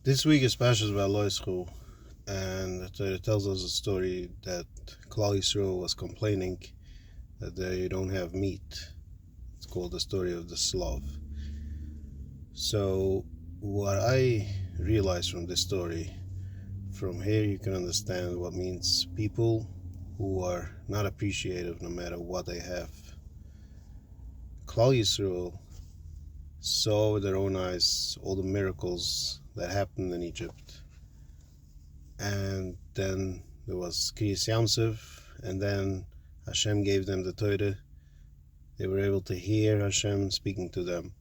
This week is Barshas Behaaloscha, and it tells us a story that Klal Yisrael was complaining that they don't have meat. It's called the story of the Slav. So, what I realized from this story, from here you can understand what means people who are not appreciative no matter what they have. Klal Yisrael saw with their own eyes all the miracles that happened in Egypt. And then there was Kriyas Yamsuf, and then Hashem gave them the Torah. They were able to hear Hashem speaking to them.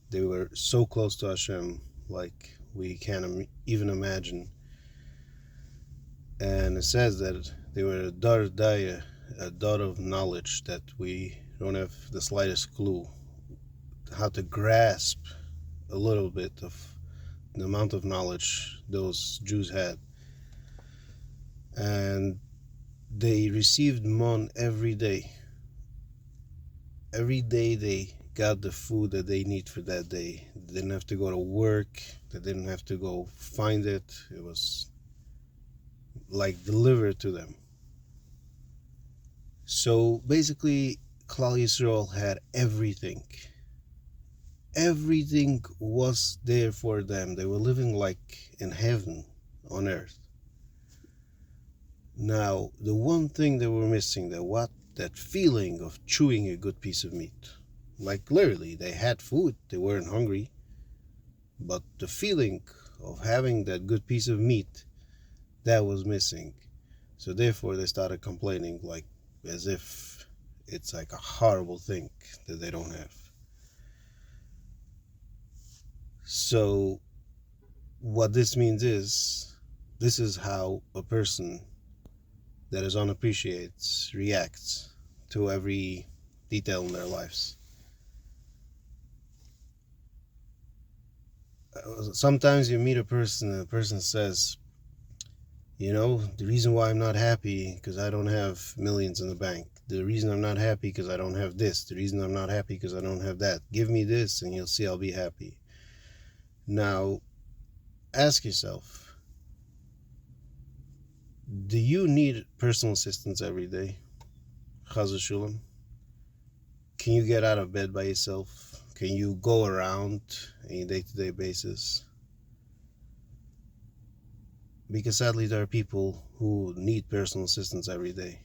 They were so close to Hashem, like we can't even imagine. And it says that they were a dar daya, a dot of knowledge that we don't have the slightest clue how to grasp a little bit of the amount of knowledge those Jews had. And they received mon every day. Every day they got the food that they need for that day. They didn't have to go to work. They didn't have to go find it. It was like delivered to them. So basically, Klal Yisrael had everything. Everything was there for them. They were living like in heaven on earth. Now, the one thing they were missing, that feeling of chewing a good piece of meat. Like literally, they had food, they weren't hungry, but the feeling of having that good piece of meat, that was missing. So therefore, they started complaining, like as if it's like a horrible thing that they don't have. So what this means is, this is how a person that is unappreciated reacts to every detail in their lives. Sometimes you meet a person and the person says, the reason why I'm not happy because I don't have millions in the bank. The reason I'm not happy because I don't have this. The reason I'm not happy because I don't have that. Give me this and you'll see I'll be happy. Now, ask yourself, do you need personal assistance every day? Chas v'shulam? Can you get out of bed by yourself? Can you go around on a day-to-day basis? Because sadly there are people who need personal assistance every day.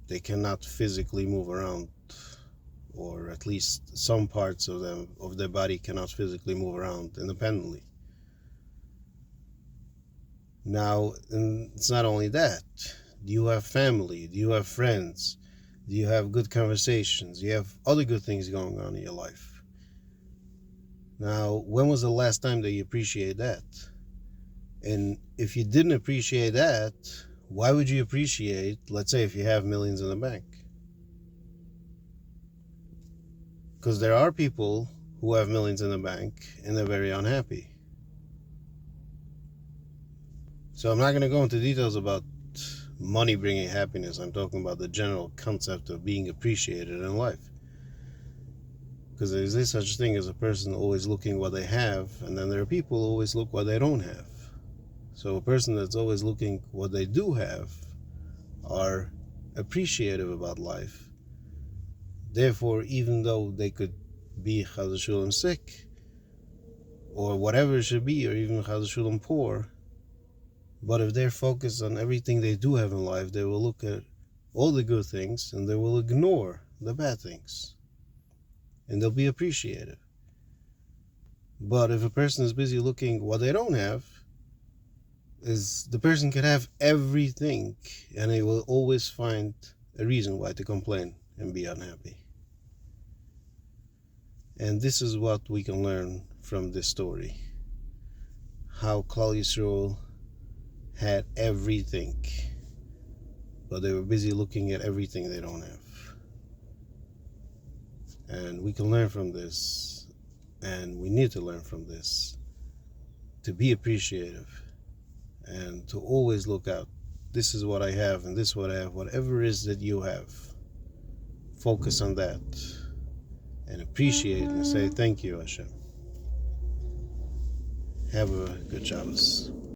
They cannot physically move around, or at least some parts of their body cannot physically move around independently. Now, and it's not only that. Do you have family? Do you have friends? Do you have good conversations? Do you have other good things going on in your life? Now, when was the last time that you appreciated that? And if you didn't appreciate that, why would you appreciate, let's say, if you have millions in the bank? Because there are people who have millions in the bank and they're very unhappy. So I'm not going to go into details about money bringing happiness. I'm talking about the general concept of being appreciated in life. Because there is such a thing as a person always looking what they have, and then there are people who always look what they don't have. So a person that's always looking what they do have are appreciative about life. Therefore, even though they could be chas v'shulam sick, or whatever it should be, or even chas v'shulam poor, but if they're focused on everything they do have in life, they will look at all the good things and they will ignore the bad things. And they'll be appreciative. But if a person is busy looking what they don't have, the person can have everything and they will always find a reason why to complain and be unhappy. And this is what we can learn from this story. How Klal Yisrael had everything, but they were busy looking at everything they don't have. And we can learn from this, and we need to learn from this, to be appreciative and to always look out. This is what I have, and this is what I have. Whatever it is that you have, focus on that and appreciate and say thank you, Hashem. Have a good Shabbos.